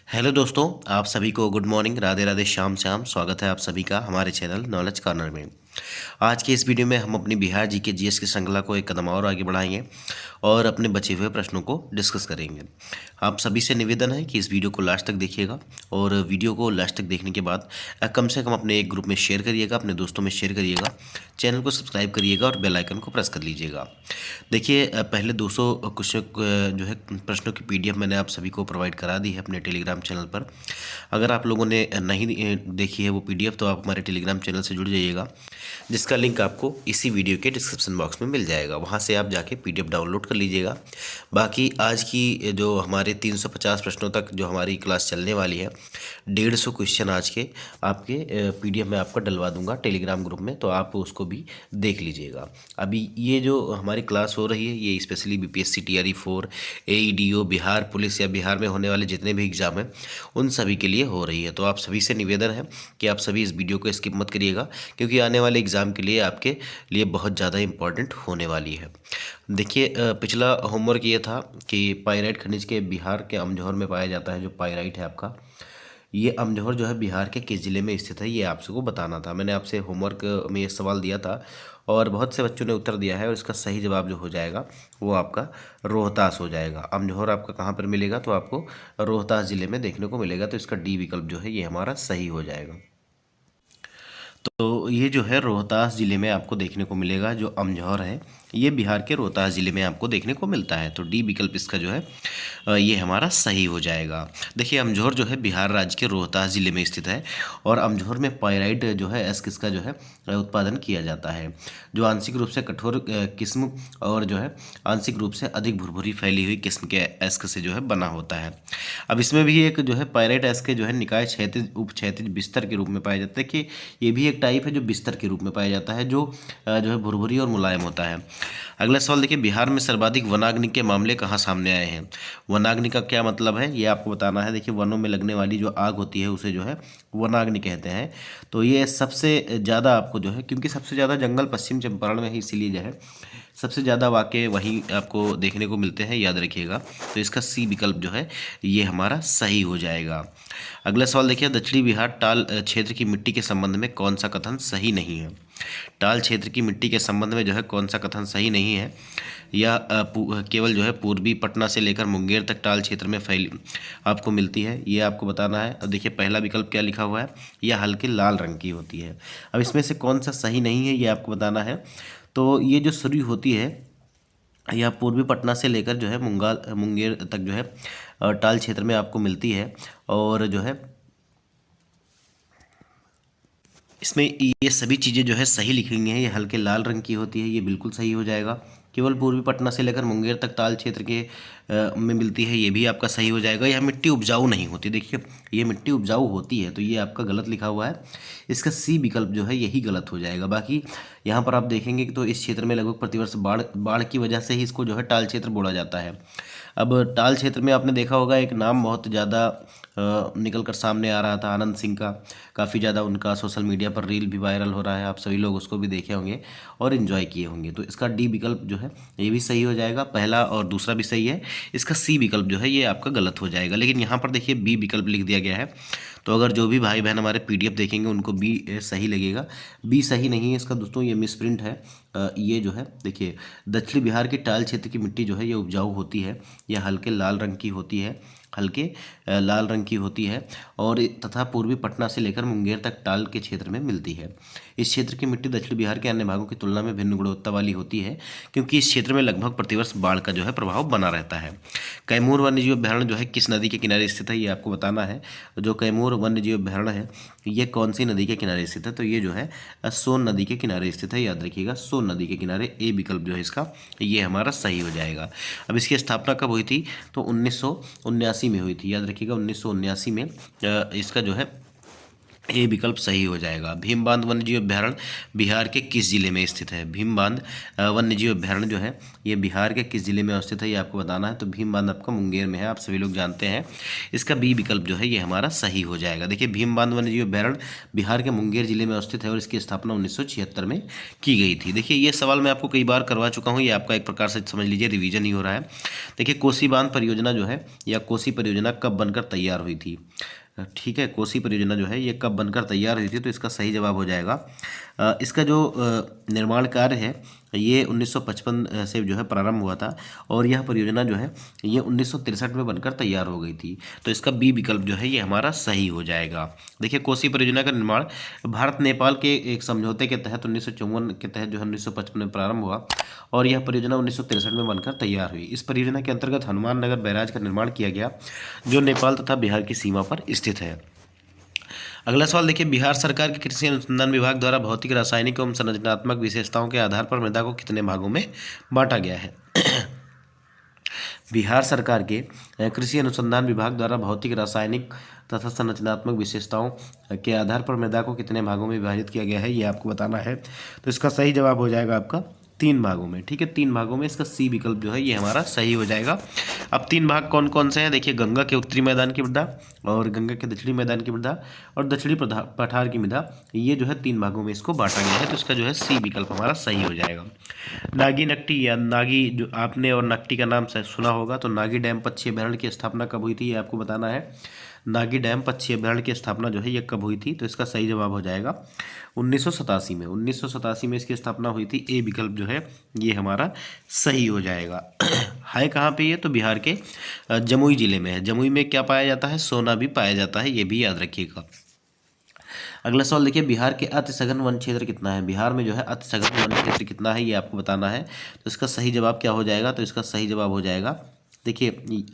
Hello दोस्तों, आप सभी को गुड मॉर्निंग, राधे राधे, श्याम श्याम। स्वागत है आप सभी का हमारे चैनल नॉलेज कॉर्नर में। आज के इस वीडियो में हम अपनी बिहार जी के जीएस की श्रृंखला को एक कदम और आगे बढ़ाएंगे और अपने बचे हुए प्रश्नों को डिस्कस करेंगे। आप सभी से निवेदन है कि इस वीडियो को लास्ट तक देखिएगा और वीडियो को लास्ट तक देखने के बाद कम से कम अपने एक ग्रुप में शेयर करिएगा, अपने दोस्तों में शेयर करिएगा, चैनल को सब्सक्राइब करिएगा और बेल आइकन को प्रेस कर लीजिएगा। देखिए, पहले 200 क्वेश्चन जो है प्रश्नों की पीडीएफ मैंने आप सभी को प्रोवाइड करा दी है अपने टेलीग्राम चैनल पर। अगर आप लोगों ने नहीं देखी है वो पीडीएफ तो आप हमारे टेलीग्राम चैनल से जुड़ जाइएगा, जिसका लिंक आपको इसी वीडियो के डिस्क्रिप्शन बॉक्स में मिल जाएगा। वहाँ से आप जाके पीडीएफ डाउनलोड कर लीजिएगा। बाकी आज की जो हमारे 350 प्रश्नों तक जो हमारी क्लास चलने वाली है, 150 क्वेश्चन आज के आपके पीडीएफ में आपका डलवा दूंगा टेलीग्राम ग्रुप में, तो आप उसको भी देख लीजिएगा। अभी ये जो हमारी क्लास हो रही है ये specially BPSC TRE 4, AEDO, Bihar police या बिहार में होने वाले जितने भी एग्ज़ाम हैं उन सभी के लिए हो रही है। तो आप सभी से निवेदन है कि आप सभी इस वीडियो को स्किप मत करिएगा, क्योंकि आने वाले एग्ज़ाम के लिए आपके लिए बहुत ज़्यादा इंपॉर्टेंट होने वाली है। देखिए, पिछला होमवर्क ये था कि पाइराइट खनिज के बिहार के अमझौर में पाया जाता है। जो पाइराइट है आपका, ये अमझौर जो है बिहार के किस ज़िले में स्थित है, ये आपसे को बताना था। मैंने आपसे होमवर्क में ये सवाल दिया था और बहुत से बच्चों ने उत्तर दिया है, और इसका सही जवाब जो हो जाएगा वो आपका रोहतास हो जाएगा। अमझौर आपका कहाँ पर मिलेगा, तो आपको रोहतास ज़िले में देखने को मिलेगा। तो इसका डी विकल्प जो है ये हमारा सही हो जाएगा। तो ये जो है रोहतास ज़िले में आपको देखने को मिलेगा। जो अमझौर है ये बिहार के रोहतास ज़िले में आपको देखने को मिलता है। तो डी विकल्प इसका जो है ये हमारा सही हो जाएगा। देखिए, अमझौर जो है बिहार राज्य के रोहतास ज़िले में स्थित है और अमझौर में पाइराइट जो है एस्किस का जो है उत्पादन किया जाता है, जो आंशिक रूप से कठोर किस्म और जो है आंशिक रूप से अधिक भुरभुरी फैली हुई किस्म के एस्क से जो है बना होता है। अब इसमें भी एक जो है पाइराइट एस्क जो है निकाय क्षैतिज उप क्षैतिज बिस्तर के रूप में पाया जाता है, कि ये भी एक टाइप है जो बिस्तर के रूप में पाया जाता है, जो है भुरभुरी और मुलायम होता है। अगला सवाल देखिए, बिहार में सर्वाधिक वनाग्नि के मामले कहाँ सामने आए हैं। वनाग्नि का क्या मतलब है ये आपको बताना है। देखिए, वनों में लगने वाली जो आग होती है उसे जो है वनाग्नि कहते हैं। तो ये सबसे ज़्यादा आपको जो है, क्योंकि सबसे ज़्यादा जंगल पश्चिम चंपारण में है, इसीलिए जो है सबसे ज़्यादा वाक़ये वहीं आपको देखने को मिलते हैं, याद रखिएगा। तो इसका सी विकल्प जो है ये हमारा सही हो जाएगा। अगला सवाल देखिए, दक्षिणी बिहार टाल क्षेत्र की मिट्टी के संबंध में कौन सा कथन सही नहीं है। टाल क्षेत्र की मिट्टी के संबंध में जो है कौन सा कथन सही नहीं है, या केवल जो है पूर्वी पटना से लेकर मुंगेर तक टाल क्षेत्र में फैली आपको मिलती है, ये आपको बताना है। अब देखिए, पहला विकल्प क्या लिखा हुआ है, यह हल्के लाल रंग की होती है। अब इसमें से कौन सा सही नहीं है ये आपको बताना है। तो ये जो सुरी होती है यह पूर्वी पटना से लेकर जो है मुंगेर तक जो है टाल क्षेत्र में आपको मिलती है, और जो है इसमें ये सभी चीज़ें जो है सही लिखी गई हैं। ये हल्के लाल रंग की होती है, ये बिल्कुल सही हो जाएगा। केवल पूर्वी पटना से लेकर मुंगेर तक ताल क्षेत्र के में मिलती है, ये भी आपका सही हो जाएगा। यह मिट्टी उपजाऊ नहीं होती। देखिए, ये मिट्टी उपजाऊ होती है, तो ये आपका गलत लिखा हुआ है। इसका सी विकल्प जो है यही गलत हो जाएगा। बाकी यहाँ पर आप देखेंगे कि तो इस क्षेत्र में लगभग प्रतिवर्ष बाढ़ बाढ़ की वजह से ही इसको जो है टाल क्षेत्र बोला जाता है। अब टाल क्षेत्र में आपने देखा होगा एक नाम बहुत ज़्यादा निकल कर सामने आ रहा था, आनंद सिंह का। काफ़ी ज़्यादा उनका सोशल मीडिया पर रील भी वायरल हो रहा है, आप सभी लोग उसको भी देखे होंगे और इन्जॉय किए होंगे। तो इसका डी विकल्प जो है ये भी सही हो जाएगा, पहला और दूसरा भी सही है। इसका सी विकल्प जो है ये आपका गलत हो जाएगा। लेकिन यहाँ पर देखिए बी विकल्प लिख दिया गया है, तो अगर जो भी भाई बहन हमारे पीडीएफ देखेंगे उनको बी सही लगेगा। बी सही नहीं है इसका दोस्तों, ये मिसप्रिंट है। ये जो है देखिए, दक्षिण बिहार के टाल क्षेत्र की मिट्टी जो है ये उपजाऊ होती है, यह हल्के लाल रंग की होती है, हल्के लाल रंग की होती है, और तथा पूर्वी पटना से लेकर मुंगेर तक टाल के क्षेत्र में मिलती है। इस क्षेत्र की मिट्टी दक्षिण बिहार के अन्य भागों की तुलना में भिन्न गुणवत्ता वाली होती है, क्योंकि इस क्षेत्र में लगभग प्रतिवर्ष बाढ़ का जो है प्रभाव बना रहता है। कैमूर वन्यजीव अभ्यारण्य जो है किस नदी के किनारे स्थित है, ये आपको बताना है। जो कैमूर वन्यजीव अभ्यारण्य है ये कौन सी नदी के किनारे स्थित है, तो ये जो है सोन नदी के किनारे स्थित है, याद रखिएगा, सोन नदी के किनारे। ए विकल्प जो है इसका ये हमारा सही हो जाएगा। अब इसकी स्थापना कब हुई थी, तो 1979 में हुई थी, याद रखिएगा 1979 में इसका जो है ये विकल्प सही हो जाएगा। भीम बांध वन्यजीव अभ्यारण्य बिहार के किस जिले में स्थित है? भीम बांध वन्यजीव अभ्यारण्य जो है ये बिहार के किस जिले में स्थित है, ये आपको बताना है। तो भीम बांध आपका मुंगेर में है, आप सभी लोग जानते हैं। इसका बी विकल्प जो है ये हमारा सही हो जाएगा। देखिए भीम बांध वन्यजीव अभ्यारण्य बिहार के मुंगेर जिले में स्थित है और इसकी स्थापना 1976 में की गई थी। देखिए ये सवाल मैं आपको कई बार करवा चुका हूँ, ये आपका एक प्रकार से समझ लीजिए रिवीजन ही हो रहा है। देखिए कोसी बांध परियोजना जो है या कोसी परियोजना कब बनकर तैयार हुई थी? ठीक है, कोसी परियोजना जो है ये कब बनकर तैयार हुई थी? तो इसका सही जवाब हो जाएगा इसका जो निर्माण कार्य है ये 1955 से जो है प्रारंभ हुआ था और यह परियोजना जो है ये 1963 में बनकर तैयार हो गई थी। तो इसका बी विकल्प जो है ये हमारा सही हो जाएगा। देखिए कोसी परियोजना का निर्माण भारत नेपाल के एक समझौते के तहत 1954 के तहत जो है 1955 में प्रारंभ हुआ और यह परियोजना 1963 में बनकर तैयार हुई। इस परियोजना के अंतर्गत हनुमान नगर बैराज का निर्माण किया गया जो नेपाल तथा बिहार की सीमा पर स्थित है। अगला सवाल देखिए, बिहार सरकार के कृषि अनुसंधान विभाग द्वारा भौतिक, रासायनिक एवं संरचनात्मक विशेषताओं के आधार पर मृदा को कितने भागों में बांटा गया है? बिहार सरकार के कृषि अनुसंधान विभाग द्वारा भौतिक, रासायनिक तथा संरचनात्मक विशेषताओं के आधार पर मृदा को कितने भागों में विभाजित किया गया है, ये आपको बताना है। तो इसका सही जवाब हो जाएगा आपका 3 भागों में। ठीक है, 3 भागों में इसका सी विकल्प जो है ये हमारा सही हो जाएगा। अब 3 भाग कौन कौन से हैं? देखिए गंगा के उत्तरी मैदान की मृदा और गंगा के दक्षिणी मैदान की मृदा और दक्षिणी पठार की मृदा, ये जो है 3 भागों में इसको बांटा गया है। तो इसका जो है सी विकल्प हमारा सही हो जाएगा। नागी नक्टी या नागी जो आपने और नक्टी का नाम सुना होगा, तो नागी डैम पक्षी अभ्यारण्य की स्थापना कब हुई थी, ये आपको बताना है। नागी डैम पक्षी अभ्यारण्य की स्थापना जो है ये कब हुई थी? तो इसका सही जवाब हो जाएगा 1987 में। 1987 में इसकी स्थापना हुई थी। ए विकल्प जो है ये हमारा सही हो जाएगा। है कहाँ पे ये? तो बिहार के जमुई जिले में है। जमुई में क्या पाया जाता है? सोना भी पाया जाता है, ये भी याद रखिएगा। अगला सवाल देखिए, बिहार के अति सघन वन क्षेत्र कितना है? बिहार में जो है अति सघन वन क्षेत्र कितना है, ये आपको बताना है। तो इसका सही जवाब क्या हो जाएगा? तो इसका सही जवाब हो जाएगा, देखिए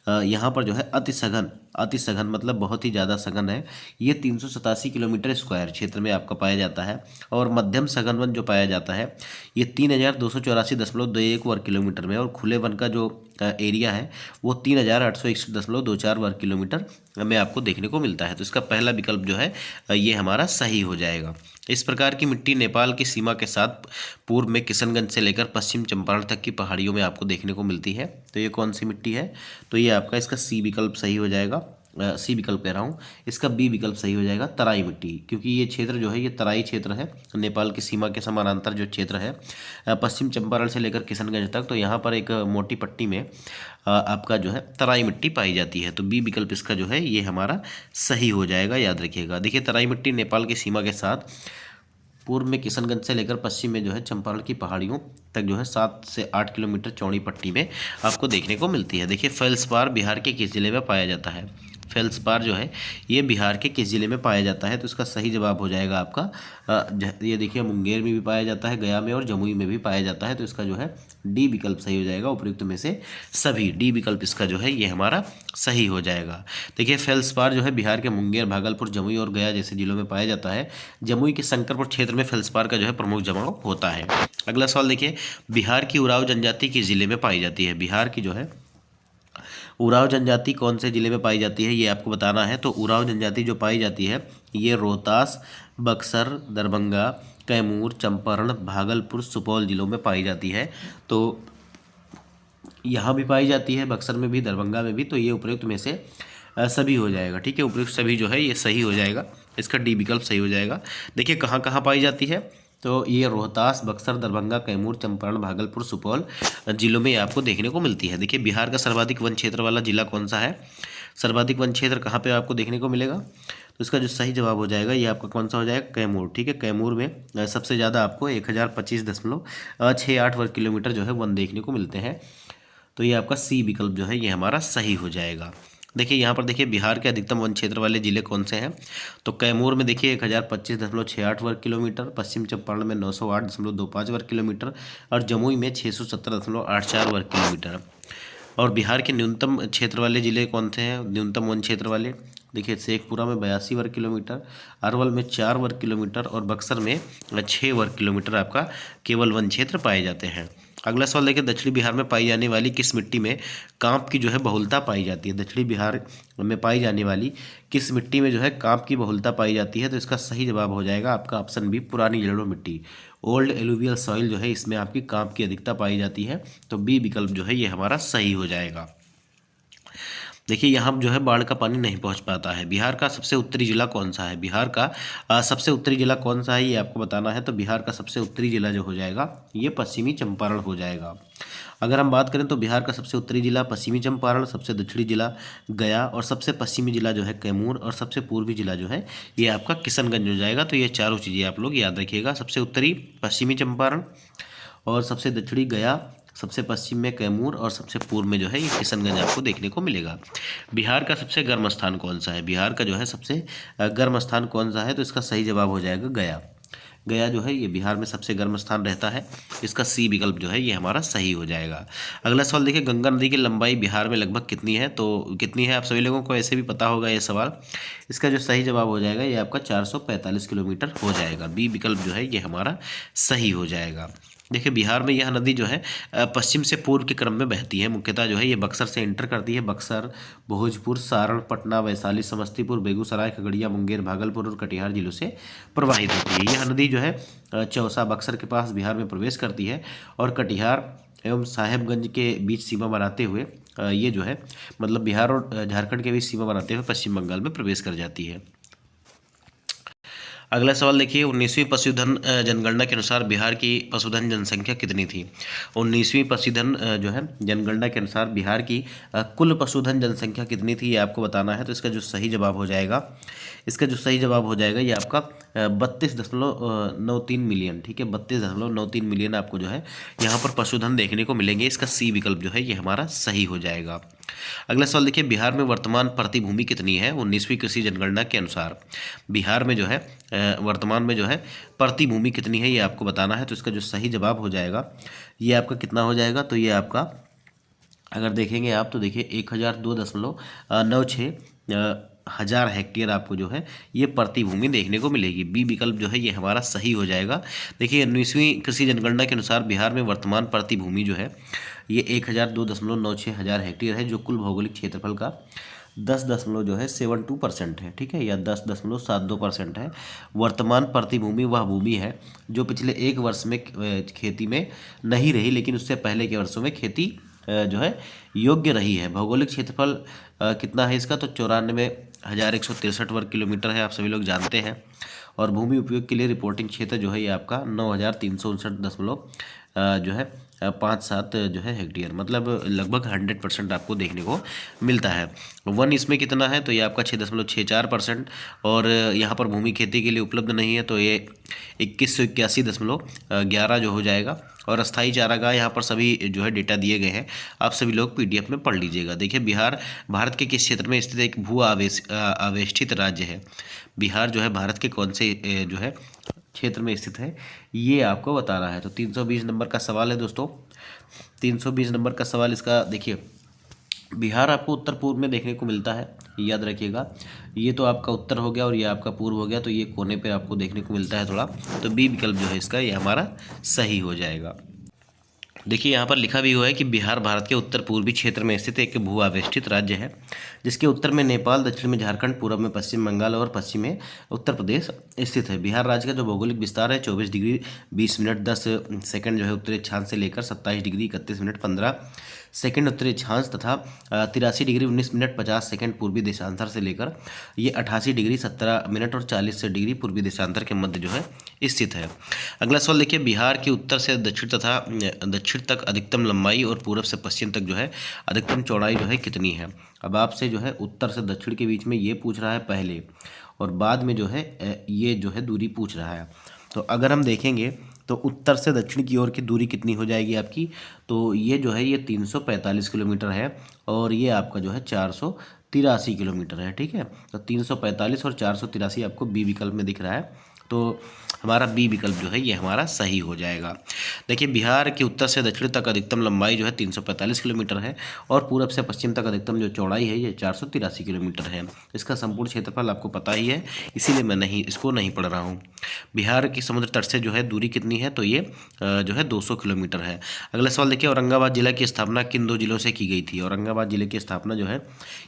यहाँ पर जो है अति सघन मतलब बहुत ही ज़्यादा सघन है, ये 387 किलोमीटर स्क्वायर क्षेत्र में आपका पाया जाता है। और मध्यम सघन वन जो पाया जाता है ये 3284.21 वर्ग किलोमीटर में, और खुले वन का जो एरिया है वो 3861.24 वर्ग किलोमीटर में आपको देखने को मिलता है। तो इसका पहला विकल्प जो है ये हमारा सही हो जाएगा। इस प्रकार की मिट्टी नेपाल की सीमा के साथ पूर्व में किशनगंज से लेकर पश्चिम चंपारण तक की पहाड़ियों में आपको देखने को मिलती है। तो ये कौन सी मिट्टी है? तो ये आपका इसका सी विकल्प सही हो जाएगा। सी विकल्प कह रहा हूँ, इसका बी विकल्प सही हो जाएगा, तराई मिट्टी। क्योंकि ये क्षेत्र जो है ये तराई क्षेत्र है, नेपाल की सीमा के समानांतर जो क्षेत्र है पश्चिम चंपारण से लेकर किशनगंज तक, तो यहाँ पर एक मोटी पट्टी में आपका जो है तराई मिट्टी पाई जाती है। तो बी विकल्प इसका जो है ये हमारा सही हो जाएगा, याद रखिएगा। देखिए तराई मिट्टी नेपाल की सीमा के साथ पूर्व में किशनगंज से लेकर पश्चिम में जो है चंपारण की पहाड़ियों तक जो है 7 से 8 किलोमीटर चौड़ी पट्टी में आपको देखने को मिलती है। देखिए फेल्सपार बिहार के किस जिले में पाया जाता है? फेल्सपार जो है ये बिहार के किस जिले में पाया जाता है? तो इसका सही जवाब हो जाएगा आपका ये देखिए मुंगेर में भी पाया जाता है, गया में और जमुई में भी पाया जाता है। तो इसका जो है डी विकल्प सही हो जाएगा। उपयुक्त में से सभी डी विकल्प इसका जो है ये हमारा सही हो जाएगा। देखिए फेल्सपार जो है बिहार के मुंगेर, भागलपुर, जमुई और गया जैसे जिलों में पाया जाता है। जमुई के शंकरपुर क्षेत्र में फेल्सपार का जो है प्रमुख जमाव होता है। अगला सवाल देखिए, बिहार की उराव जनजाति किस जिले में पाई जाती है? बिहार की जो है उराव जनजाति कौन से जिले में पाई जाती है, ये आपको बताना है। तो उराव जनजाति जो पाई जाती है ये रोहतास, बक्सर, दरभंगा, कैमूर, चंपारण, भागलपुर, सुपौल जिलों में पाई जाती है। तो यहाँ भी पाई जाती है, बक्सर में भी, दरभंगा में भी। तो ये उपयुक्त में से सभी हो जाएगा। ठीक है, उपयुक्त सभी जो है ये सही हो जाएगा। इसका डी विकल्प सही हो जाएगा। देखिए कहाँ कहाँ पाई जाती है? तो ये रोहतास, बक्सर, दरभंगा, कैमूर, चंपारण, भागलपुर, सुपौल जिलों में आपको देखने को मिलती है। देखिए बिहार का सर्वाधिक वन क्षेत्र वाला जिला कौन सा है? सर्वाधिक वन क्षेत्र कहाँ पे आपको देखने को मिलेगा? तो इसका जो सही जवाब हो जाएगा ये आपका कौन सा हो जाएगा? कैमूर। ठीक है, कैमूर में सबसे ज़्यादा आपको 1025.68 वर्ग किलोमीटर जो है वन देखने को मिलते हैं। तो ये आपका सी विकल्प जो है ये हमारा सही हो जाएगा। देखिए यहाँ पर देखिए बिहार के अधिकतम वन क्षेत्र वाले जिले कौन से हैं? तो कैमूर में देखिए 1025.68 वर्ग किलोमीटर, पश्चिम चंपारण में 908.25 वर्ग किलोमीटर और जमुई में 617.84 वर्ग किलोमीटर। और बिहार के न्यूनतम क्षेत्र वाले जिले कौन से हैं? न्यूनतम वन क्षेत्र वाले देखिए शेखपुरा में 82 वर्ग किलोमीटर, अरवल में 4 वर्ग किलोमीटर और बक्सर में 6 वर्ग किलोमीटर आपका केवल वन क्षेत्र पाए जाते हैं। अगला सवाल देखिए, दक्षिणी बिहार में पाई जाने वाली किस मिट्टी में कांप की जो है बहुलता पाई जाती है? दक्षिणी बिहार में पाई जाने वाली किस मिट्टी में जो है कांप की बहुलता पाई जाती है? तो इसका सही जवाब हो जाएगा आपका ऑप्शन बी, पुरानी जलोढ़ मिट्टी। ओल्ड एलुवियल सॉइल जो है इसमें आपकी कांप की अधिकता पाई जाती है, तो बी विकल्प जो है ये हमारा सही हो जाएगा। देखिए यहाँ जो है बाढ़ का पानी नहीं पहुँच पाता है। बिहार का सबसे उत्तरी जिला कौन सा है? बिहार का सबसे उत्तरी जिला कौन सा है ये आपको बताना है। तो बिहार का सबसे उत्तरी जिला जो हो जाएगा ये पश्चिमी चंपारण हो जाएगा। अगर हम बात करें तो बिहार का सबसे उत्तरी जिला पश्चिमी चंपारण, सबसे दक्षिणी जिला गया और सबसे पश्चिमी जिला जो है कैमूर और सबसे पूर्वी जिला जो है ये आपका किशनगंज हो जाएगा। तो ये चारों चीज़ें आप लोग याद रखिएगा, सबसे उत्तरी पश्चिमी चंपारण और सबसे दक्षिणी गया, सबसे पश्चिम में कैमूर और सबसे पूर्व में जो है ये किशनगंज आपको देखने को मिलेगा। बिहार का सबसे गर्म स्थान कौन सा है? बिहार का जो है सबसे गर्म स्थान कौन सा है? तो इसका सही जवाब हो जाएगा गया। गया जो है ये बिहार में सबसे गर्म स्थान रहता है। इसका सी विकल्प जो है ये हमारा सही हो जाएगा। अगला सवाल देखिए, गंगा नदी की लंबाई बिहार में लगभग कितनी है? तो कितनी है आप सभी लोगों को ऐसे भी पता होगा ये सवाल। इसका जो सही जवाब हो जाएगा ये आपका 445 किलोमीटर हो जाएगा। बी विकल्प जो है ये हमारा सही हो जाएगा। देखिए बिहार में यह नदी जो है पश्चिम से पूर्व के क्रम में बहती है। मुख्यतः जो है ये बक्सर से एंटर करती है। बक्सर, भोजपुर, सारण, पटना, वैशाली, समस्तीपुर, बेगूसराय, खगड़िया, मुंगेर, भागलपुर और कटिहार जिलों से प्रवाहित होती है। यह नदी जो है चौसा, बक्सर के पास बिहार में प्रवेश करती है और कटिहार एवं साहेबगंज के बीच सीमा बनाते हुए ये जो है मतलब बिहार और झारखंड के बीच सीमा बनाते हुए पश्चिम बंगाल में प्रवेश कर जाती है। अगला सवाल देखिए, 19वीं पशुधन जनगणना के अनुसार बिहार की पशुधन जनसंख्या कितनी थी? 19वीं पशुधन जो है जनगणना के अनुसार बिहार की कुल पशुधन जनसंख्या कितनी थी ये आपको बताना है। तो इसका जो सही जवाब हो जाएगा ये आपका 32.93 मिलियन। ठीक है, 32.93 मिलियन आपको जो है यहाँ पर पशुधन देखने को मिलेंगे। इसका सी विकल्प जो है ये हमारा सही हो जाएगा। अगला सवाल देखिए, बिहार में वर्तमान प्रतिभूमि कितनी है? 19वीं कृषि जनगणना के अनुसार बिहार में जो है वर्तमान में जो है प्रतिभूमि कितनी है ये आपको बताना है। तो इसका जो सही जवाब हो जाएगा ये आपका कितना हो जाएगा? तो ये आपका अगर देखेंगे आप तो देखिए 1002.96 हज़ार हेक्टेयर आपको जो है ये प्रतिभूमि देखने को मिलेगी। बी विकल्प जो है ये हमारा सही हो जाएगा। देखिए 19वीं कृषि जनगणना के अनुसार बिहार में वर्तमान प्रतिभूमि जो है ये 1002.96 हज़ार हेक्टेयर है, जो कुल भौगोलिक क्षेत्रफल का 10.72% है। ठीक है, या 10.72% है। वर्तमान प्रतिभूमि वह भूमि है जो पिछले एक वर्ष में खेती में नहीं रही, लेकिन उससे पहले के वर्षों में खेती जो है योग्य रही है। भौगोलिक क्षेत्रफल कितना है इसका? तो 94,163 वर्ग किलोमीटर है, आप सभी लोग जानते हैं। और भूमि उपयोग के लिए रिपोर्टिंग क्षेत्र जो है ये आपका 9,359 जो है 57 जो है हेक्टेयर, मतलब लगभग 100% आपको देखने को मिलता है। वन इसमें कितना है? तो ये आपका 6.64%। और यहाँ पर भूमि खेती के लिए उपलब्ध नहीं है, तो ये 2181.11 जो हो जाएगा। और अस्थाई चारागाह यहाँ पर सभी जो है डेटा दिए गए हैं, आप सभी लोग पीडीएफ में पढ़ लीजिएगा। देखिए बिहार भारत के किस क्षेत्र में स्थित एक भू आवेष्टित राज्य है? बिहार जो है भारत के कौन से जो है क्षेत्र में स्थित है ये आपको बताना है। तो 320 नंबर का सवाल है दोस्तों। 320 नंबर का सवाल इसका देखिए, बिहार आपको उत्तर पूर्व में देखने को मिलता है, याद रखिएगा। ये तो आपका उत्तर हो गया और ये आपका पूर्व हो गया, तो ये कोने पे आपको देखने को मिलता है थोड़ा। तो बी विकल्प जो है इसका ये हमारा सही हो जाएगा। देखिए यहाँ पर लिखा भी हुआ है कि बिहार भारत के उत्तर पूर्वी क्षेत्र में स्थित एक भू आवेष्टित राज्य है, जिसके उत्तर में नेपाल, दक्षिण में झारखंड, पूर्व में पश्चिम बंगाल और पश्चिम में उत्तर प्रदेश स्थित है। बिहार राज्य का जो भौगोलिक विस्तार है 24 डिग्री 20 मिनट 10 सेकंड जो है उत्तरी अक्षांश से लेकर 27 डिग्री 31 मिनट 15 सेकंड उत्तरी अक्षांश तथा 83 डिग्री 19 मिनट 50 सेकंड पूर्वी देशांतर से लेकर ये 88 डिग्री 17 मिनट और 40 डिग्री पूर्वी देशांतर के मध्य जो है स्थित है। अगला सवाल देखिए, बिहार के उत्तर से दक्षिण तथा दक्षिण तक अधिकतम लंबाई और पूर्व से पश्चिम तक जो है अधिकतम चौड़ाई जो है कितनी है? अब आपसे जो है उत्तर से दक्षिण के बीच में ये पूछ रहा है पहले, और बाद में जो है ये जो है दूरी पूछ रहा है। तो अगर हम देखेंगे तो उत्तर से दक्षिण की ओर की दूरी कितनी हो जाएगी आपकी? तो ये जो है ये 345 किलोमीटर है और ये आपका जो है 483 किलोमीटर है। ठीक है, तो 345 और 483 आपको बी विकल्प में दिख रहा है। तो हमारा बी विकल्प जो है ये हमारा सही हो जाएगा। देखिए बिहार के उत्तर से दक्षिण तक अधिकतम लंबाई जो है 345 किलोमीटर है और पूरब से पश्चिम तक अधिकतम जो चौड़ाई है ये 483 किलोमीटर है। इसका संपूर्ण क्षेत्रफल आपको पता ही है, इसीलिए मैं इसको नहीं पढ़ रहा हूँ। बिहार की समुद्र तट से जो है दूरी कितनी है, तो ये जो है 200 किलोमीटर है। अगला सवाल देखिए, औरंगाबाद जिला की स्थापना किन 2 जिलों से की गई थी? औरंगाबाद जिले की स्थापना जो है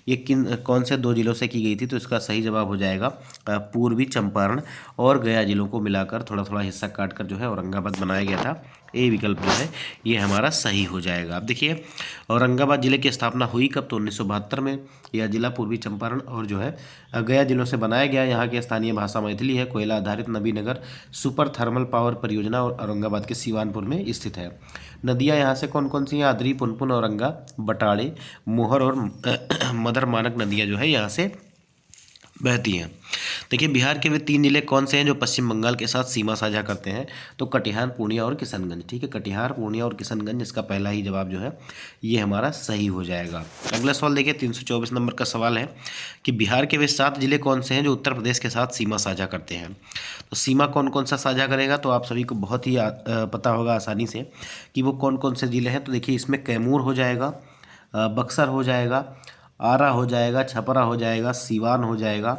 ये कौन से 2 जिलों से की गई थी? तो इसका सही जवाब हो जाएगा पूर्वी चंपारण और गया जिलों को मिलाकर थोड़ा थोड़ा हिस्सा काटकर जो है औरंगाबाद बनाया गया था। ए विकल्प जो है ये हमारा सही हो जाएगा। अब देखिए औरंगाबाद जिले की स्थापना हुई कब? तो 1972 में। यह जिला पूर्वी चंपारण और जो है गया जिलों से बनाया गया। यहाँ की स्थानीय भाषा मैथिली है। कोयला आधारित नबीनगर सुपर थर्मल पावर परियोजना और औरंगाबाद के सिवानपुर में स्थित है। नदियाँ यहाँ से कौन कौन सी हैं? आदरी, पुनपुन, औरंगा, बटाड़े, मोहर और मदर मानक नदियाँ जो है यहाँ से बहती हैं। देखिए बिहार के वे 3 जिले कौन से हैं जो पश्चिम बंगाल के साथ सीमा साझा करते हैं? तो कटिहार, पूर्णिया और किशनगंज। ठीक है, कटिहार, पूर्णिया और किशनगंज, इसका पहला ही जवाब जो है ये हमारा सही हो जाएगा। अगला सवाल देखिए 324 नंबर का सवाल है कि बिहार के वे 7 जिले कौन से हैं जो उत्तर प्रदेश के साथ सीमा साझा करते हैं? तो सीमा कौन कौन सा साझा करेगा? तो आप सभी को बहुत ही पता होगा आसानी से कि वो कौन कौन से जिले हैं। तो देखिए इसमें कैमूर हो जाएगा, बक्सर हो जाएगा, आरा हो जाएगा, छपरा हो जाएगा, सीवान हो जाएगा।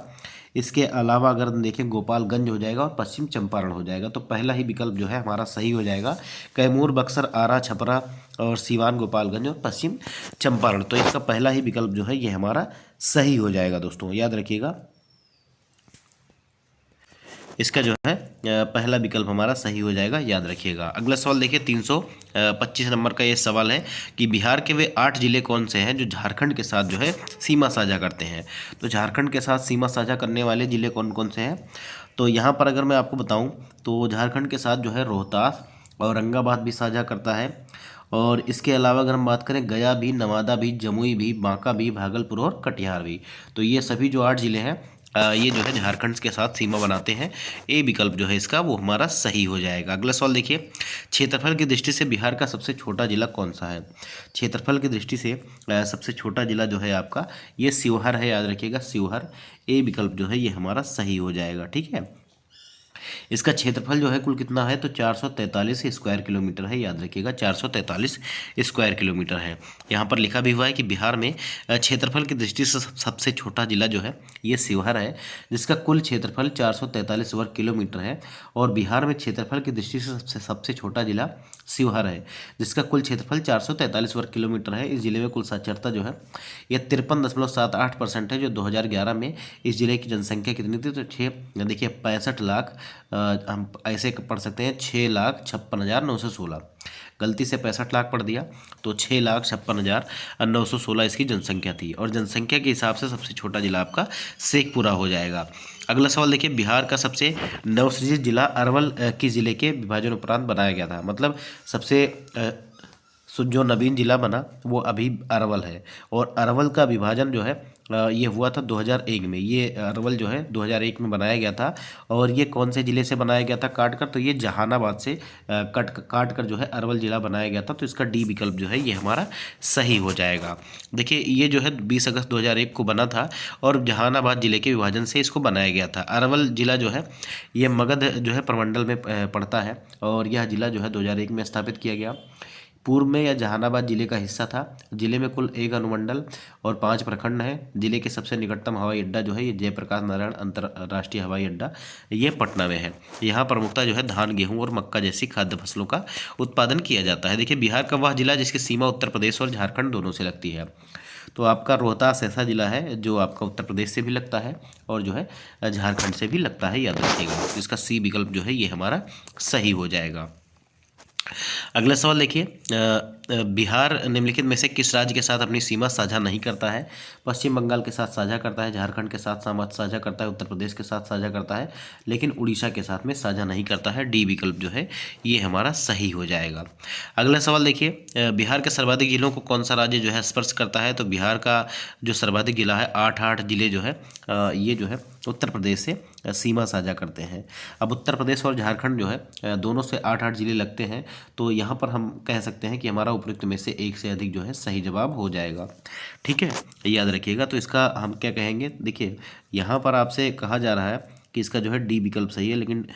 इसके अलावा अगर हम देखें गोपालगंज हो जाएगा और पश्चिम चंपारण हो जाएगा। तो पहला ही विकल्प जो है हमारा सही हो जाएगा, कैमूर, बक्सर, आरा, छपरा और सीवान, गोपालगंज और पश्चिम चंपारण। तो इसका पहला ही विकल्प जो है ये हमारा सही हो जाएगा। दोस्तों याद रखिएगा, इसका जो है पहला विकल्प हमारा सही हो जाएगा, याद रखिएगा। अगला सवाल देखिए 325 नंबर का ये सवाल है कि बिहार के वे 8 जिले कौन से हैं जो झारखंड के साथ जो है सीमा साझा करते हैं? तो झारखंड के साथ सीमा साझा करने वाले जिले कौन कौन से हैं? तो यहाँ पर अगर मैं आपको बताऊँ तो झारखंड के साथ जो है रोहतास, औरंगाबाद भी साझा करता है और इसके अलावा अगर हम बात करें गया भी, नवादा भी, जमुई भी, बांका भी, भागलपुर और कटिहार भी। तो ये सभी जो 8 जिले हैं ये जो है झारखंड के साथ सीमा बनाते हैं। ए विकल्प जो है इसका वो हमारा सही हो जाएगा। अगला सवाल देखिए, क्षेत्रफल की दृष्टि से बिहार का सबसे छोटा जिला कौन सा है? क्षेत्रफल की दृष्टि से सबसे छोटा जिला जो है आपका ये शिवहर है, याद रखिएगा शिवहर। ए विकल्प जो है ये हमारा सही हो जाएगा। ठीक है, इसका क्षेत्रफल जो है कुल कितना है? तो 443 स्क्वायर किलोमीटर है, याद रखिएगा 443 स्क्वायर किलोमीटर है। यहाँ पर लिखा भी हुआ है कि बिहार में क्षेत्रफल की दृष्टि से सबसे छोटा जिला जो है ये शिवहर है, जिसका कुल क्षेत्रफल 443 वर्ग किलोमीटर है। और बिहार में क्षेत्रफल की दृष्टि से सबसे छोटा जिला शिवहर है, जिसका कुल क्षेत्रफल 443 वर्ग किलोमीटर है। इस जिले में कुल साक्षरता जो है ये 53.78% है। जो 2011 में इस जिले की जनसंख्या कितनी थी? तो 6 देखिए 65 लाख, हम ऐसे पढ़ सकते हैं 6,56,916। गलती से 65 लाख पढ़ दिया, तो 6,56,916 इसकी जनसंख्या थी। और जनसंख्या के हिसाब से सबसे छोटा जिला आपका शेखपुरा हो जाएगा। अगला सवाल देखिए, बिहार का सबसे नवसृजित जिला अरवल किस जिले के विभाजन उपरांत बनाया गया था? मतलब सबसे जो नवीन जिला बना वो अभी अरवल है। और अरवल का विभाजन जो है ये हुआ था 2001 में। ये अरवल जो है 2001 में बनाया गया था। और ये कौन से ज़िले से बनाया गया था काट कर? तो ये जहानाबाद से काट कर जो है अरवल ज़िला बनाया गया था। तो इसका डी विकल्प जो है ये हमारा सही हो जाएगा। देखिए ये जो है 20 अगस्त 2001 को बना था और जहानाबाद ज़िले के विभाजन से इसको बनाया गया था। अरवल ज़िला जो है ये मगध जो है प्रमंडल में पड़ता है और यह ज़िला जो है 2001 में स्थापित किया गया। पूर्व में यह जहानाबाद जिले का हिस्सा था। जिले में कुल 1 अनुमंडल और 5 प्रखंड हैं। जिले के सबसे निकटतम हवाई अड्डा जो है ये जयप्रकाश नारायण अंतर्राष्ट्रीय हवाई अड्डा ये पटना में है। यहाँ प्रमुखता जो है धान, गेहूँ और मक्का जैसी खाद्य फसलों का उत्पादन किया जाता है। देखिए बिहार का वह जिला जिसकी सीमा उत्तर प्रदेश और झारखंड दोनों से लगती है। तो आपका रोहतास ऐसा जिला है जो आपका उत्तर प्रदेश से भी लगता है और जो है झारखंड से भी लगता है, याद रखिएगा। इसका सी विकल्प जो है ये हमारा सही हो जाएगा। अगला सवाल देखिए, बिहार निम्नलिखित में से किस राज्य के साथ अपनी सीमा साझा नहीं करता है? पश्चिम बंगाल के साथ साझा करता है, झारखंड के साथ साझा करता है, उत्तर प्रदेश के साथ साझा करता है, लेकिन उड़ीसा के साथ में साझा नहीं करता है। डी विकल्प जो है ये हमारा सही हो जाएगा। अगला सवाल देखिए, बिहार के सर्वाधिक जिलों को कौन सा राज्य जो है स्पर्श करता है? तो बिहार का जो सर्वाधिक जिला है 8 जिले जो है ये जो है उत्तर प्रदेश से सीमा साझा करते हैं। अब उत्तर प्रदेश और झारखंड जो है दोनों से 8 जिले लगते हैं। तो यहाँ पर हम कह सकते हैं कि हमारा उपयुक्त में से एक से अधिक जो है सही जवाब हो जाएगा। ठीक है, याद रखिएगा। तो इसका हम क्या कहेंगे? देखिए यहाँ पर आपसे कहा जा रहा है कि इसका जो है डी विकल्प सही है, लेकिन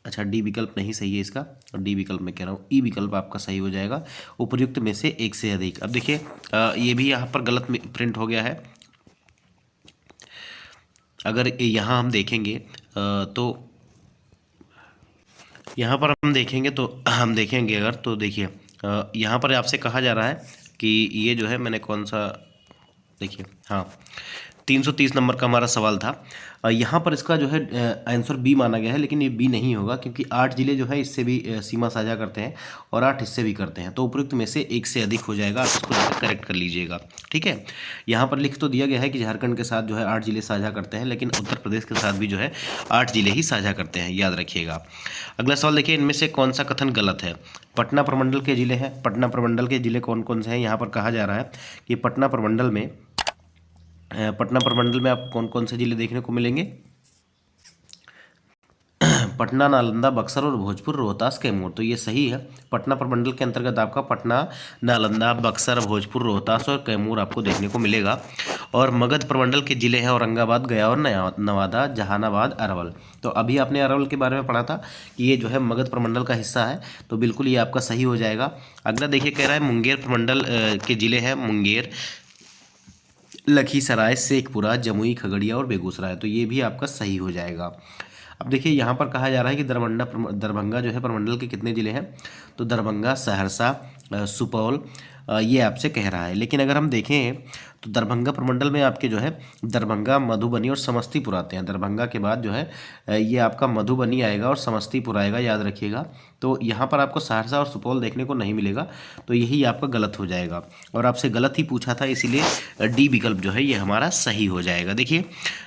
अच्छा डी विकल्प नहीं सही है इसका, और डी विकल्प मैं कह रहा हूँ, ई विकल्प आपका सही हो जाएगा, उपर्युक्त में से एक से अधिक। अब देखिए ये भी यहाँ पर गलत प्रिंट हो गया है। अगर यहाँ हम देखेंगे तो यहाँ पर हम देखेंगे तो हम देखेंगे अगर, तो देखिए यहाँ पर आपसे कहा जा रहा है कि ये जो है, मैंने कौन सा, देखिए हाँ 330 नंबर का हमारा सवाल था। यहाँ पर इसका जो है आंसर बी माना गया है, लेकिन ये बी नहीं होगा, क्योंकि 8 जिले जो है इससे भी सीमा साझा करते हैं और 8 हिस्से भी करते हैं, तो उपयुक्त में से एक से अधिक हो जाएगा। आप इसको जाकर करेक्ट कर लीजिएगा, ठीक है। यहाँ पर लिख तो दिया गया है कि झारखंड के साथ जो है 8 जिले साझा करते हैं, लेकिन उत्तर प्रदेश के साथ भी जो है 8 जिले ही साझा करते हैं, याद रखिएगा। अगला सवाल देखिए, इनमें से कौन सा कथन गलत है। पटना प्रमंडल के जिले हैं, पटना प्रमंडल के जिले कौन कौन से हैं। यहाँ पर कहा जा रहा है कि पटना प्रमंडल में आपको कौन कौन से जिले देखने को मिलेंगे। पटना, नालंदा, बक्सर और भोजपुर, रोहतास, कैमूर, तो ये सही है। पटना प्रमंडल के अंतर्गत आपका पटना, नालंदा, बक्सर, भोजपुर, रोहतास और कैमूर आपको देखने को मिलेगा। और मगध प्रमंडल के जिले हैं औरंगाबाद, गया और नवादा, जहानाबाद, अरवल। तो अभी आपने अरवल के बारे में पढ़ा था कि ये जो है मगध प्रमंडल का हिस्सा है, तो बिल्कुल ये आपका सही हो जाएगा। अगला देखिए, कह रहा है मुंगेर प्रमंडल के जिले हैं मुंगेर, लखीसराय, शेखपुरा, जमुई, खगड़िया और बेगूसराय, तो ये भी आपका सही हो जाएगा। अब देखिए यहाँ पर कहा जा रहा है कि दरभंगा जो है प्रमंडल के कितने ज़िले हैं, तो दरभंगा, सहरसा, सुपौल, ये आपसे कह रहा है। लेकिन अगर हम देखें तो दरभंगा प्रमंडल में आपके जो है दरभंगा, मधुबनी और समस्तीपुर आते हैं। दरभंगा के बाद जो है ये आपका मधुबनी आएगा और समस्तीपुर आएगा, याद रखिएगा। तो यहाँ पर आपको सहरसा और सुपौल देखने को नहीं मिलेगा, तो यही आपका गलत हो जाएगा। और आपसे गलत ही पूछा था, इसीलिए डी विकल्प जो है ये हमारा सही हो जाएगा। देखिए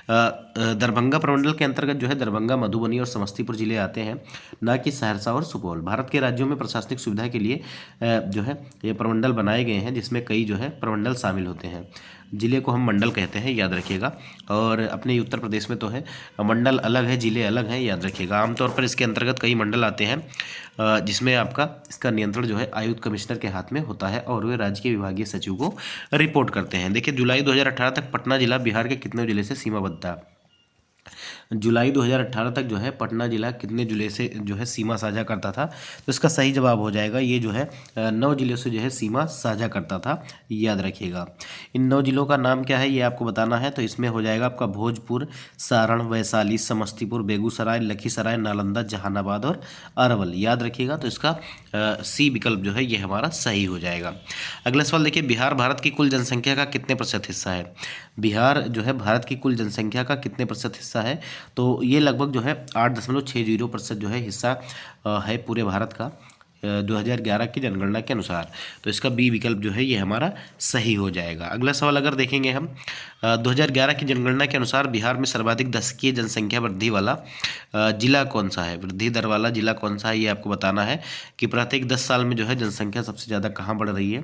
दरभंगा प्रमंडल के अंतर्गत जो है दरभंगा, मधुबनी और समस्तीपुर जिले आते हैं, ना कि सहरसा और सुपौल। भारत के राज्यों में प्रशासनिक सुविधा के लिए जो है ये प्रमंडल बनाए गए हैं, जिसमें कई जो है प्रमंडल शामिल होते हैं। जिले को हम मंडल कहते हैं, याद रखिएगा। और अपने उत्तर प्रदेश में तो है मंडल अलग है, जिले अलग हैं, याद रखिएगा। आमतौर पर इसके अंतर्गत कई मंडल आते हैं, जिसमें आपका इसका नियंत्रण जो है आयुक्त कमिश्नर के हाथ में होता है, और वे राज्य के विभागीय सचिव को रिपोर्ट करते हैं। देखिए जुलाई 2018 तक पटना जिला बिहार के कितने जिले से सीमाबद्ध था। जुलाई 2018 तक जो है पटना जिला कितने जिले से जो है सीमा साझा करता था, तो इसका सही जवाब हो जाएगा ये जो है 9 जिलों से जो है सीमा साझा करता था, याद रखिएगा। इन 9 जिलों का नाम क्या है ये आपको बताना है, तो इसमें हो जाएगा आपका भोजपुर, सारण, वैशाली, समस्तीपुर, बेगूसराय, लखीसराय, नालंदा, जहानाबाद और अरवल, याद रखिएगा। तो इसका सी विकल्प जो है ये हमारा सही हो जाएगा। अगला सवाल देखिए, बिहार भारत की कुल जनसंख्या का कितने प्रतिशत हिस्सा है। बिहार जो है भारत की कुल जनसंख्या का कितने प्रतिशत हिस्सा है, तो ये लगभग जो है 8.60% जो है हिस्सा है पूरे भारत का 2011 की जनगणना के अनुसार। तो इसका बी विकल्प जो है ये हमारा सही हो जाएगा। अगला सवाल अगर देखेंगे हम 2011 की जनगणना के अनुसार बिहार में सर्वाधिक दशकीय जनसंख्या वृद्धि वाला जिला कौन सा है, वृद्धि दर वाला जिला कौन सा है, ये आपको बताना है कि प्रत्येक 10 साल में जो है जनसंख्या सबसे ज़्यादा कहाँ बढ़ रही है।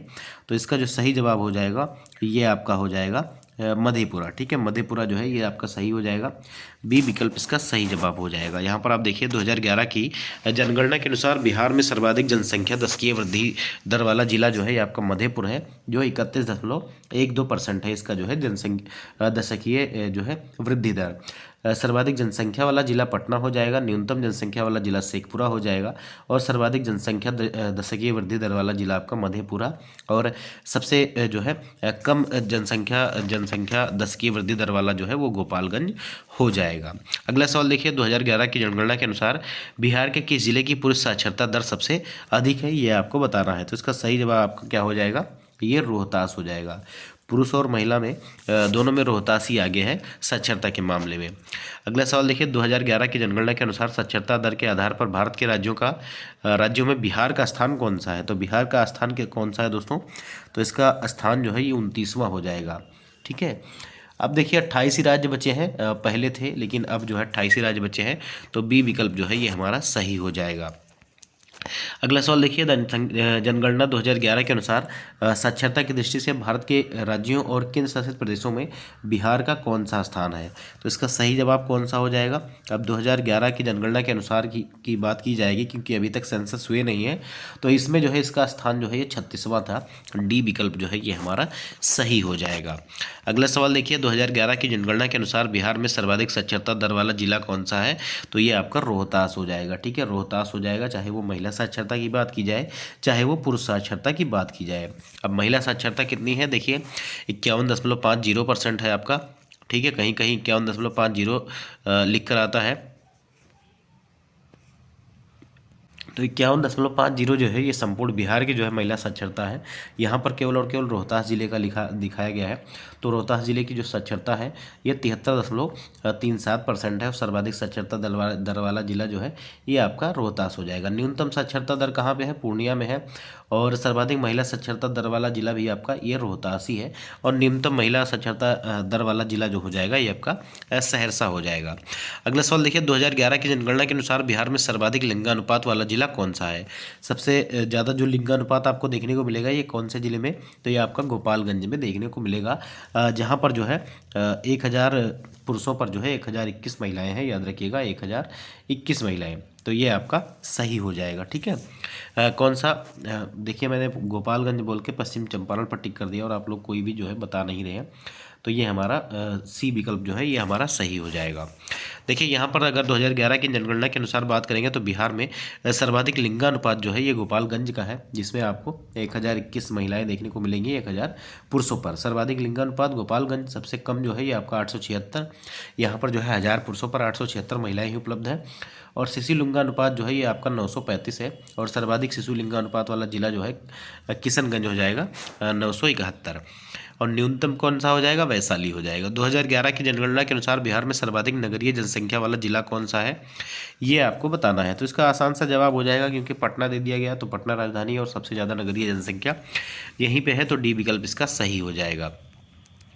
तो इसका जो सही जवाब हो जाएगा ये आपका हो जाएगा मधेपुरा, ठीक है। मधेपुरा जो है ये आपका सही हो जाएगा, बी विकल्प इसका सही जवाब हो जाएगा। यहाँ पर आप देखिए 2011 की जनगणना के अनुसार बिहार में सर्वाधिक जनसंख्या दशकीय वृद्धि दर वाला जिला जो है ये आपका मधेपुर है, जो 31.12% है इसका जो है जनसंख्या दशकीय जो है वृद्धि दर। सर्वाधिक जनसंख्या वाला जिला पटना हो जाएगा, न्यूनतम जनसंख्या वाला जिला शेखपुरा हो जाएगा, और सर्वाधिक जनसंख्या दशकीय वृद्धि दर वाला जिला आपका मधेपुरा, और सबसे जो है कम जनसंख्या दशकीय वृद्धि दर वाला जो है वो गोपालगंज हो जाएगा। अगला सवाल देखिए, 2011 की जनगणना के अनुसार बिहार के किस जिले की पुरुष साक्षरता दर सबसे अधिक है, ये आपको बताना है। तो इसका सही जवाब आपका क्या हो जाएगा, ये रोहतास हो जाएगा। पुरुष और महिला में दोनों में रोहतास ही आगे है साक्षरता के मामले में। अगला सवाल देखिए, 2011 की जनगणना के अनुसार साक्षरता दर के आधार पर भारत के राज्यों में बिहार का स्थान कौन सा है। तो बिहार का स्थान कौन सा है दोस्तों, तो इसका स्थान जो है ये 29वां हो जाएगा, ठीक है। अब देखिए 28 ही राज्य बचे हैं, पहले थे लेकिन अब जो है 28 ही राज्य बचे हैं, तो बी विकल्प जो है ये हमारा सही हो जाएगा। अगला सवाल देखिए, जनगणना 2011 के अनुसार साक्षरता की दृष्टि से भारत के राज्यों और केंद्र शासित प्रदेशों में बिहार का कौन सा स्थान है? तो इसका सही जवाब कौन सा हो जाएगा? अब 2011 की जनगणना के अनुसार की बात की जाएगी, क्योंकि अभी तक सेंसस हुए नहीं है, तो इसमें जो है इसका स्थान जो है ये 36वां था। डी विकल्प जो है ये हमारा सही हो जाएगा। अगला सवाल देखिए, 2011 की जनगणना के अनुसार बिहार में सर्वाधिक साक्षरता दर वाला जिला कौन सा है? तो ये आपका रोहतास हो जाएगा। ठीक है, रोहतास हो जाएगा, चाहे वो महिला साक्षरता की बात की जाए, चाहे वो पुरुष साक्षरता की बात की जाए। अब महिला साक्षरता कितनी है? देखिए 51.50% है आपका। ठीक है, कहीं कहीं 51.50 लिख कर आता है, तो 51.50 जो है ये संपूर्ण बिहार की जो है महिला साक्षरता है। यहाँ पर केवल और केवल रोहतास जिले का दिखाया गया है। तो रोहतास जिले की जो साक्षरता है ये 73.37% है, और सर्वाधिक साक्षरता दर वाला जिला जो है ये आपका रोहतास हो जाएगा। न्यूनतम साक्षरता दर कहाँ पे है? पूर्णिया में है। और सर्वाधिक महिला साक्षरता दर वाला जिला भी आपका ये रोहतास ही है। और न्यूनतम महिला साक्षरता दर वाला जिला जो हो जाएगा ये आपका सहरसा हो जाएगा। अगला सवाल देखिए, 2011 की जनगणना के अनुसार बिहार में सर्वाधिक लिंगानुपात वाला जिला कौन सा है? सबसे ज़्यादा जो लिंगानुपात आपको देखने को मिलेगा ये कौन से जिले में? तो ये आपका गोपालगंज में देखने को मिलेगा, जहाँ पर जो है 1000 पुरुषों पर जो है 1021 महिलाएं हैं। याद रखिएगा, 1021 महिलाएं। तो ये आपका सही हो जाएगा। ठीक है, कौन सा? देखिए मैंने गोपालगंज बोल के पश्चिम चंपारण पर टिक कर दिया, और आप लोग कोई भी जो है बता नहीं रहे हैं, तो ये हमारा सी विकल्प जो है ये हमारा सही हो जाएगा। देखिए यहाँ पर अगर 2011 की जनगणना के अनुसार बात करेंगे तो बिहार में सर्वाधिक लिंगानुपात जो है ये गोपालगंज का है, जिसमें आपको 1021 महिलाएं देखने को मिलेंगी 1000 पुरुषों पर। सर्वाधिक लिंगानुपात गोपालगंज, सबसे कम जो है ये आपका 876। यहाँ पर जो है 1000 पुरुषों पर 876 महिलाएं ही उपलब्ध है। और शिशु लिंगानुपात जो है ये आपका 935 है, और सर्वाधिक शिशु लिंगानुपात वाला जिला जो है किशनगंज हो जाएगा 971। और न्यूनतम कौन सा हो जाएगा? वैशाली हो जाएगा। 2011 की जनगणना के अनुसार बिहार में सर्वाधिक नगरीय जनसंख्या वाला जिला कौन सा है? ये आपको बताना है। तो इसका आसान सा जवाब हो जाएगा, क्योंकि पटना दे दिया गया, तो पटना राजधानी और सबसे ज़्यादा नगरीय जनसंख्या यहीं पे है, तो डी विकल्प इसका सही हो जाएगा।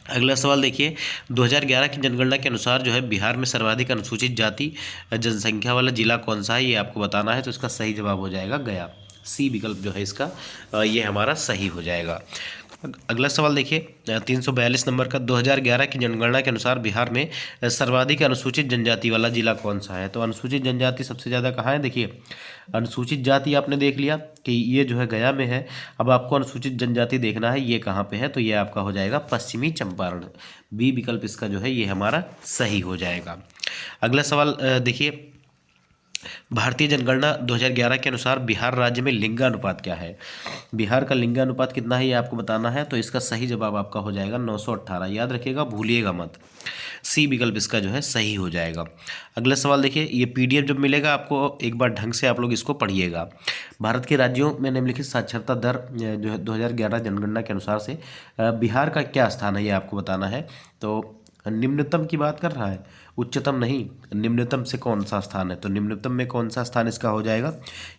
अगला सवाल देखिए, 2011 की जनगणना के अनुसार जो है बिहार में सर्वाधिक अनुसूचित जाति जनसंख्या वाला जिला कौन सा है? ये आपको बताना है। तो इसका सही जवाब हो जाएगा गया। सी विकल्प जो है इसका ये हमारा सही हो जाएगा। अगला सवाल देखिए, 342 नंबर का, 2011 की जनगणना के अनुसार बिहार में सर्वाधिक अनुसूचित जनजाति वाला जिला कौन सा है? तो अनुसूचित जनजाति सबसे ज़्यादा कहाँ है? देखिए अनुसूचित जाति आपने देख लिया कि ये जो है गया में है। अब आपको अनुसूचित जनजाति देखना है ये कहाँ पे है, तो ये आपका हो जाएगा पश्चिमी चंपारण। बी विकल्प इसका जो है ये हमारा सही हो जाएगा। अगला सवाल देखिए, भारतीय जनगणना 2011 के अनुसार बिहार राज्य में लिंगानुपात क्या है? बिहार का लिंगानुपात कितना है ये आपको बताना है। तो इसका सही जवाब आपका हो जाएगा 918। याद रखिएगा, भूलिएगा मत। सी विकल्प इसका जो है सही हो जाएगा। अगला सवाल देखिए, ये पीडीएफ जब मिलेगा आपको एक बार ढंग से आप लोग इसको पढ़िएगा। भारत के राज्यों में निम्नलिखित साक्षरता दर जो है 2011 जनगणना के अनुसार से बिहार का क्या स्थान है ये आपको बताना है। तो निम्नतम की बात कर रहा है, उच्चतम नहीं। निम्नतम से कौन सा स्थान है? तो निम्नतम में कौन सा स्थान इसका हो जाएगा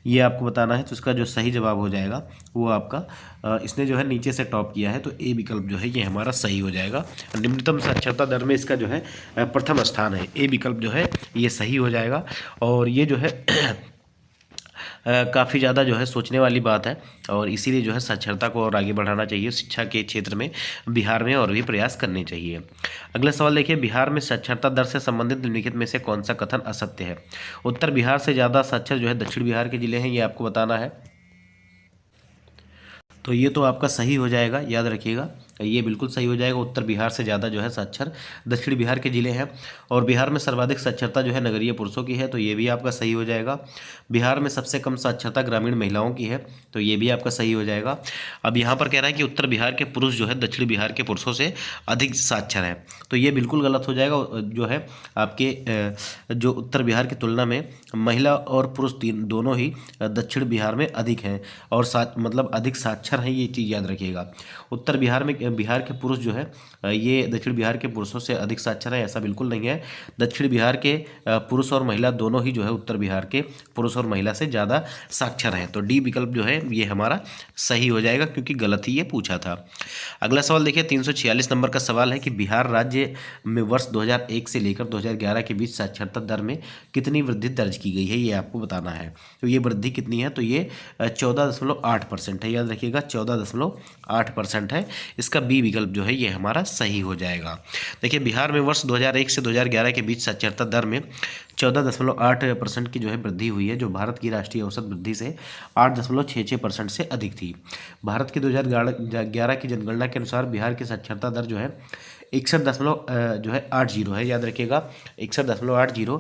ये आपको बताना है। तो इसका जो सही जवाब हो जाएगा वो आपका इसने जो है नीचे से टॉप किया है, तो ए विकल्प जो है ये हमारा सही हो जाएगा। निम्नतम साक्षरता दर में इसका जो है प्रथम स्थान है। ए विकल्प जो है ये सही हो जाएगा। और ये जो है काफ़ी ज़्यादा जो है सोचने वाली बात है, और इसीलिए जो है साक्षरता को और आगे बढ़ाना चाहिए। शिक्षा के क्षेत्र में बिहार में और भी प्रयास करने चाहिए। अगला सवाल देखिए, बिहार में साक्षरता दर से संबंधित निम्नलिखित में से कौन सा कथन असत्य है? उत्तर बिहार से ज़्यादा साक्षर जो है दक्षिण बिहार के जिले हैं, ये आपको बताना है। तो ये तो आपका सही हो जाएगा, याद रखिएगा, ये बिल्कुल सही हो जाएगा। उत्तर बिहार से ज़्यादा जो है साक्षर दक्षिण बिहार के जिले हैं। और बिहार में सर्वाधिक साक्षरता जो है नगरीय पुरुषों की है, तो ये भी आपका सही हो जाएगा। बिहार में सबसे कम साक्षरता ग्रामीण महिलाओं की है, तो ये भी आपका सही हो जाएगा। अब यहाँ पर कह रहा है कि उत्तर बिहार के पुरुष जो है दक्षिण बिहार के पुरुषों से अधिक साक्षर हैं, तो ये बिल्कुल गलत हो जाएगा। जो है आपके जो उत्तर बिहार की तुलना में महिला और पुरुष दोनों ही दक्षिण बिहार में अधिक हैं, और मतलब अधिक साक्षर हैं, ये चीज़ याद रखिएगा। उत्तर बिहार में बिहार के पुरुष जो है ये दक्षिण बिहार के पुरुषों से अधिक साक्षर है, ऐसा बिल्कुल नहीं है। दक्षिण बिहार के पुरुष और महिला दोनों ही जो है उत्तर बिहार के पुरुष और महिला से ज़्यादा साक्षर हैं। तो डी विकल्प जो है ये हमारा सही हो जाएगा, क्योंकि गलत ही ये पूछा था। अगला सवाल देखिए, 346 नंबर का सवाल है कि बिहार राज्य में वर्ष 2001 से लेकर 2011 के बीच साक्षरता दर में कितनी वृद्धि दर्ज की गई है, ये आपको बताना है। तो ये वृद्धि कितनी है, तो ये 14.8% है। याद रखिएगा 14.8% है। इसका बी विकल्प जो है ये हमारा सही हो जाएगा। देखिए बिहार में वर्ष 2001 से 2011 के बीच साक्षरता दर में 14.8% की जो है वृद्धि हुई है, जो भारत की राष्ट्रीय औसत वृद्धि से 8.66% से अधिक थी। भारत की 2011 की जनगणना के अनुसार बिहार की साक्षरता दर जो है 61.80 है। याद रखिएगा 61.80।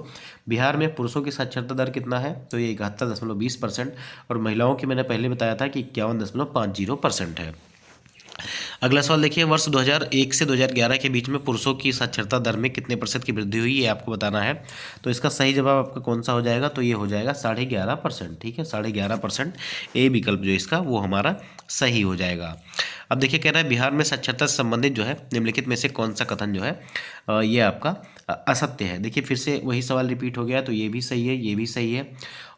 बिहार में पुरुषों की साक्षरता दर कितना है, तो ये 71.20%, और महिलाओं की मैंने पहले बताया था कि 51.50% है। अगला सवाल देखिए, वर्ष 2001 से 2011 के बीच में पुरुषों की साक्षरता दर में कितने प्रतिशत की वृद्धि हुई, ये आपको बताना है। तो इसका सही जवाब आपका कौन सा हो जाएगा, तो ये हो जाएगा 11.5%। ठीक है, 11.5%। ए विकल्प जो इसका वो हमारा सही हो जाएगा। अब देखिए कह रहा है बिहार में साक्षरता से संबंधित जो है निम्नलिखित में से कौन सा कथन जो है ये आपका असत्य है। देखिए फिर से वही सवाल रिपीट हो गया, तो ये भी सही है, ये भी सही है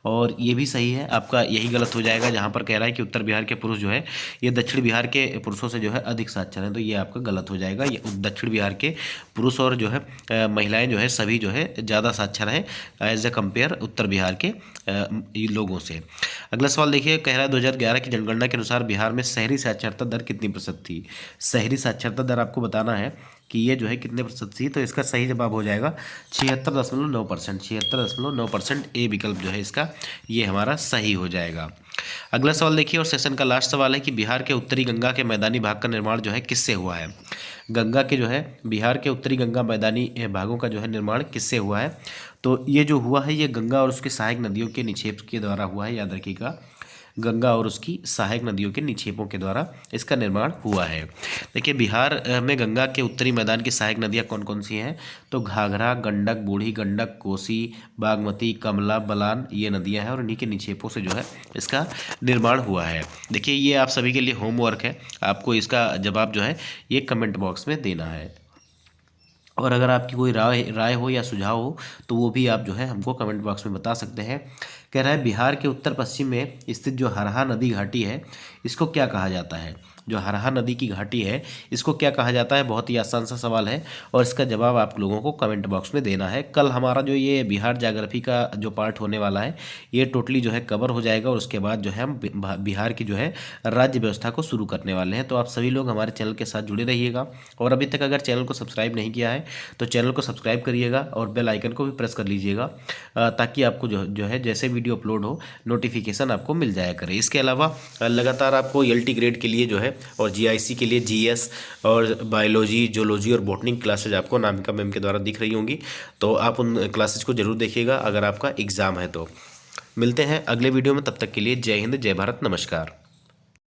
और ये भी सही है। आपका यही गलत हो जाएगा जहाँ पर कह रहा है कि उत्तर बिहार के पुरुष जो है ये दक्षिण बिहार के पुरुषों से जो है अधिक साक्षर हैं, तो ये आपका गलत हो जाएगा। ये दक्षिण बिहार के पुरुष और जो है महिलाएं जो है सभी जो है ज़्यादा साक्षर हैं एज ए कम्पेयर उत्तर बिहार के लोगों से। अगला सवाल देखिए, कह रहा है 2011 की जनगणना के अनुसार बिहार में शहरी साक्षरता दर कितनी प्रतिशत थी। शहरी साक्षरता दर आपको बताना है कि ये जो है कितने प्रतिशत थी, तो इसका सही जवाब हो जाएगा 76.9%। 76.9% ए विकल्प जो है इसका ये हमारा सही हो जाएगा। अगला सवाल देखिए और सेशन का लास्ट सवाल है कि बिहार के उत्तरी गंगा के मैदानी भाग का निर्माण जो है किससे हुआ है। गंगा के जो है बिहार के उत्तरी गंगा मैदानी भागों का जो है निर्माण किससे हुआ है, तो ये जो हुआ है ये गंगा और उसके सहायक नदियों के निक्षेप के द्वारा हुआ है। याद रखिएगा गंगा और उसकी सहायक नदियों के निक्षेपों के द्वारा इसका निर्माण हुआ है। देखिए बिहार में गंगा के उत्तरी मैदान की सहायक नदियाँ कौन कौन सी हैं, तो घाघरा, गंडक, बूढ़ी गंडक, कोसी, बागमती, कमला, बलान, ये नदियाँ हैं और इन्हीं के निक्षेपों से जो है इसका निर्माण हुआ है। देखिए ये आप सभी के लिए होमवर्क है, आपको इसका जवाब जो है ये कमेंट बॉक्स में देना है। और अगर आपकी कोई राय हो या सुझाव हो तो वो भी आप जो है हमको कमेंट बॉक्स में बता सकते हैं। कह रहा है बिहार के उत्तर पश्चिम में स्थित जो हरहा नदी घाटी है इसको क्या कहा जाता है। जो हरहा नदी की घाटी है इसको क्या कहा जाता है, बहुत ही आसान सा सवाल है और इसका जवाब आप लोगों को कमेंट बॉक्स में देना है। कल हमारा जो ये बिहार ज्योग्राफी का जो पार्ट होने वाला है ये टोटली जो है कवर हो जाएगा और उसके बाद जो है हम बिहार की जो है राज्य व्यवस्था को शुरू करने वाले हैं। तो आप सभी लोग हमारे चैनल के साथ जुड़े रहिएगा और अभी तक अगर चैनल को सब्सक्राइब नहीं किया है तो चैनल को सब्सक्राइब करिएगा और बेल आइकन को भी प्रेस कर लीजिएगा ताकि आपको जो है जैसे वीडियो अपलोड हो नोटिफिकेशन आपको मिल जाया करे। इसके अलावा लगातार आपको LT ग्रेड के लिए जो है और GIC के लिए GS और बायोलॉजी, जोलॉजी और बॉटनी क्लासेज आपको नामिका मैम के द्वारा दिख रही होंगी, तो आप उन क्लासेज को जरूर देखिएगा अगर आपका एग्ज़ाम है तो। मिलते हैं अगले वीडियो में, तब तक के लिए जय हिंद, जय भारत, नमस्कार।